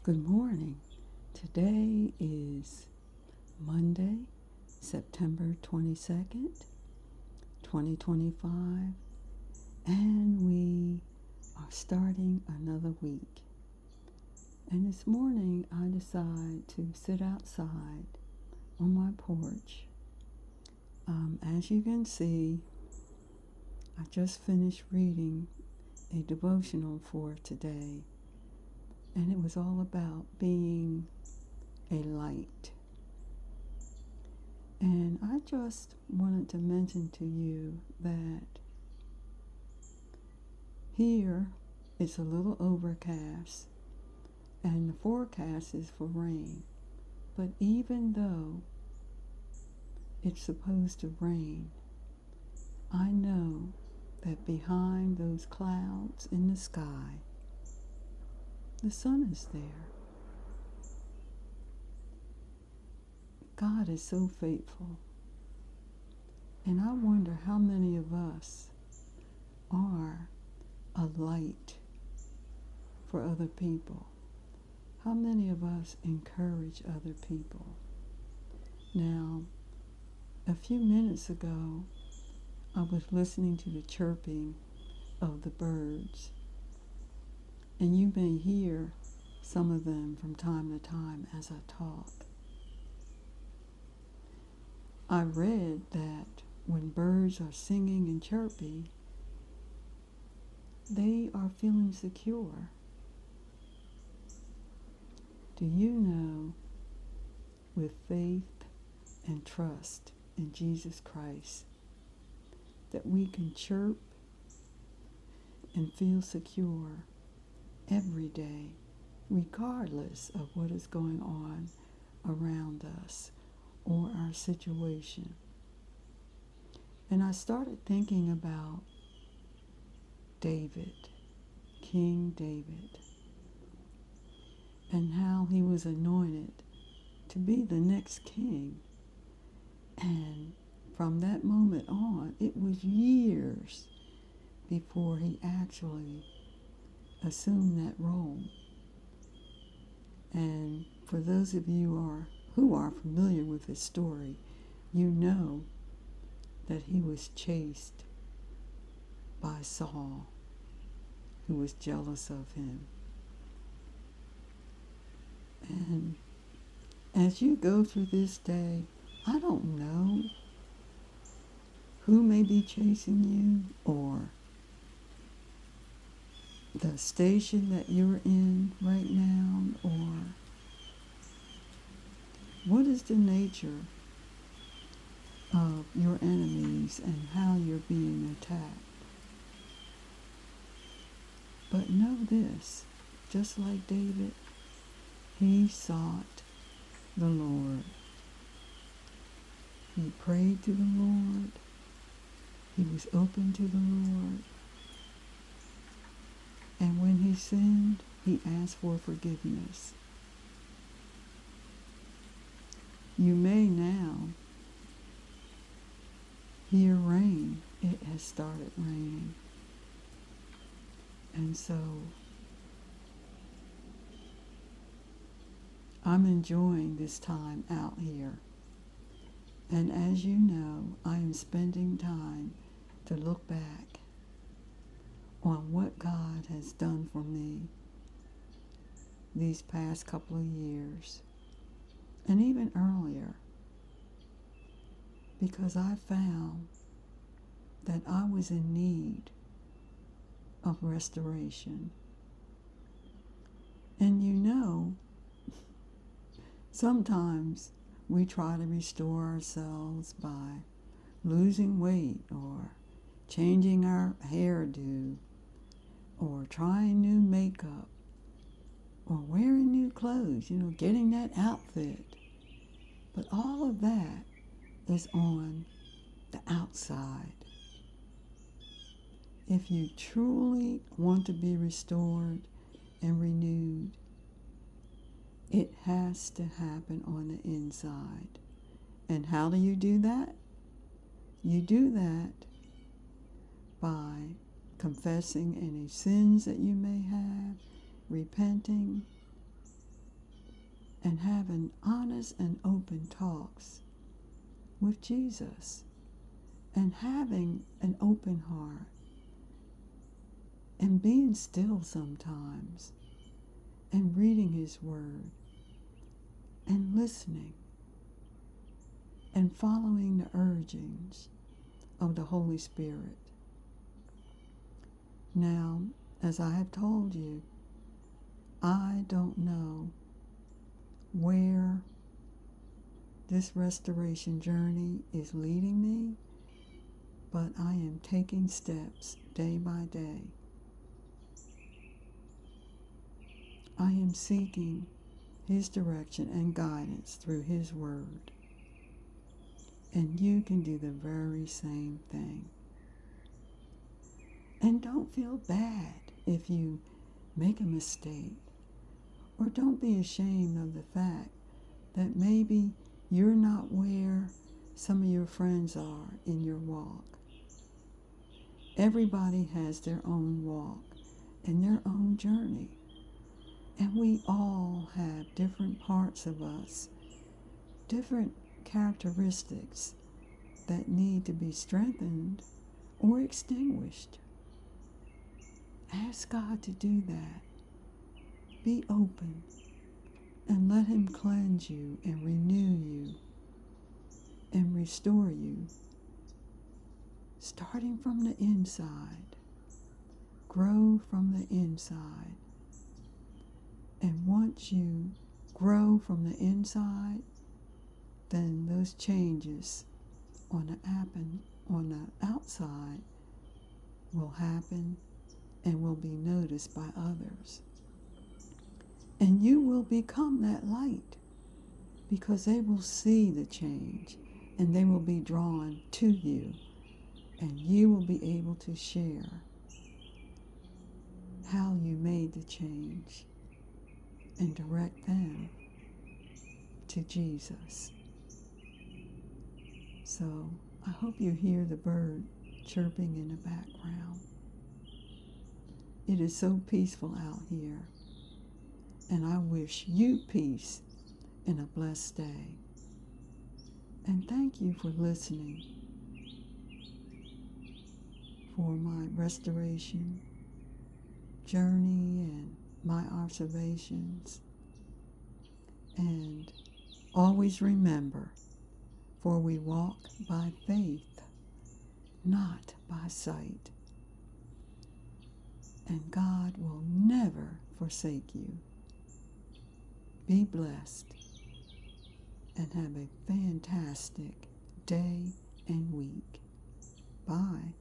Good morning. Today is Monday, September 22nd, 2025, and we are starting another week. And this morning I decided to sit outside on my porch. As you can see, I just finished reading a devotional for today, and it was all about being a light. And I just wanted to mention to you that here it's a little overcast and the forecast is for rain. But even though it's supposed to rain, I know that behind those clouds in the sky, the sun is there. God is so faithful. And I wonder how many of us are a light for other people. How many of us encourage other people? Now, a few minutes ago, I was listening to the chirping of the birds, and you may hear some of them from time to time as I talk. I read that when birds are singing and chirping, they are feeling secure. Do you know, with faith and trust in Jesus Christ, that we can chirp and feel secure every day, regardless of what is going on around us or our situation? And I started thinking about David, King David, and how he was anointed to be the next king. And from that moment on, it was years before he actually assumed that role. And for those of you who are familiar with his story, you know that he was chased by Saul, who was jealous of him. And as you go through this day, I don't know who may be chasing you or the station that you're in right now, or what is the nature of your enemies and how you're being attacked. But know this, just like David, he sought the Lord. He prayed to the Lord. He was open to the Lord. And when he sinned, he asked for forgiveness. You may now hear rain. It has started raining. And so I'm enjoying this time out here. And as you know, I am spending time to look back on what God has done for me these past couple of years, and even earlier, because I found that I was in need of restoration. And you know, sometimes we try to restore ourselves by losing weight or changing our hairdo or trying new makeup or wearing new clothes, getting that outfit. But all of that is on the outside. If you truly want to be restored and renewed, it has to happen on the inside. And how do you do that? You do that by confessing any sins that you may have, repenting, and having honest and open talks with Jesus, and having an open heart, and being still sometimes, and reading His Word, and listening, and following the urgings of the Holy Spirit. Now, as I have told you, I don't know where this restoration journey is leading me, but I am taking steps day by day. I am seeking His direction and guidance through His Word. And you can do the very same thing. And don't feel bad if you make a mistake, or don't be ashamed of the fact that maybe you're not where some of your friends are in your walk. Everybody has their own walk and their own journey. And we all have different parts of us, different characteristics that need to be strengthened or extinguished. Ask God to do that. Be open and let Him cleanse you and renew you and restore you, starting from the inside. Grow from the inside. And once you grow from the inside, then those changes on the outside will happen and will be noticed by others. And you will become that light, because they will see the change and they will be drawn to you, and you will be able to share how you made the change and direct them to Jesus. So I hope you hear the bird chirping in the background. It is so peaceful out here, and I wish you peace and a blessed day. And thank you for listening for my restoration journey and my observations. And always remember, for we walk by faith, not by sight. And God will never forsake you. Be blessed and have a fantastic day and week. Bye.